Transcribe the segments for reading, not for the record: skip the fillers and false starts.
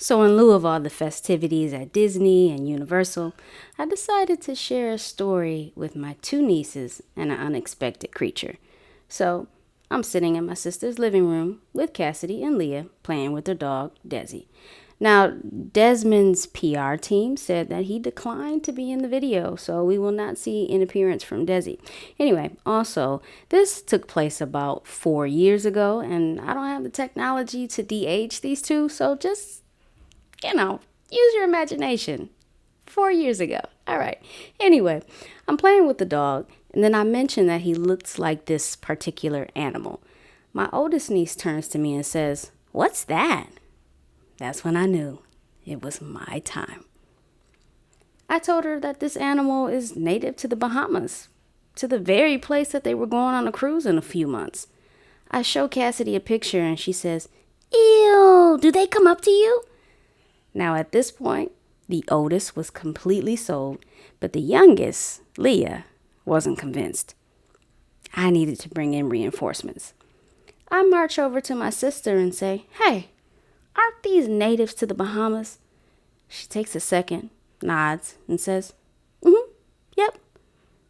So in lieu of all the festivities at Disney and Universal, I decided to share a story with my two nieces and an unexpected creature. So I'm sitting in my sister's living room with Cassidy and Leah playing with their dog, Desi. Now, Desmond's PR team said that he declined to be in the video, so we will not see an appearance from Desi. Anyway, also, this took place about 4 years ago, and I don't have the technology to de-age these two, so just, use your imagination. 4 years ago. All right. Anyway, I'm playing with the dog, and then I mentioned that he looks like this particular animal. My oldest niece turns to me and says, "What's that?" That's when I knew it was my time. I told her that this animal is native to the Bahamas, to the very place that they were going on a cruise in a few months. I show Cassidy a picture and she says, "Ew, do they come up to you?" Now at this point, the oldest was completely sold, but the youngest, Leah, wasn't convinced. I needed to bring in reinforcements. I march over to my sister and say, "Hey, aren't these natives to the Bahamas?" She takes a second, nods, and says, "Yep."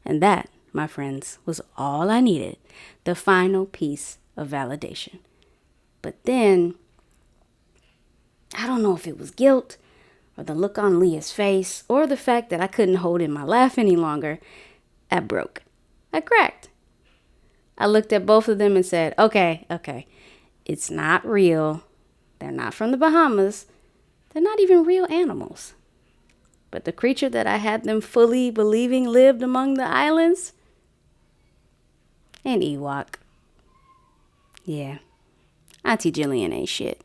And that, my friends, was all I needed, the final piece of validation. But then, I don't know if it was guilt, or the look on Leah's face, or the fact that I couldn't hold in my laugh any longer, I broke. I cracked. I looked at both of them and said, okay, it's not real. They're not from the Bahamas. They're not even real animals. But the creature that I had them fully believing lived among the islands? An Ewok. Yeah, Auntie Jillian ain't shit.